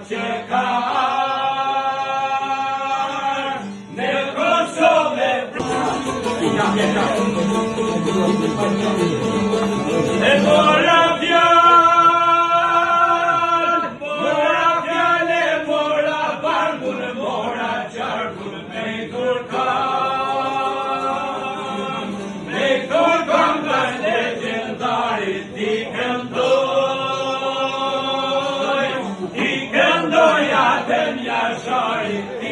Që ka në Kosovë e mora fjale, mora barkun, mora qarkun, me i turkan nga legendarit ti këndoj, atem jasharit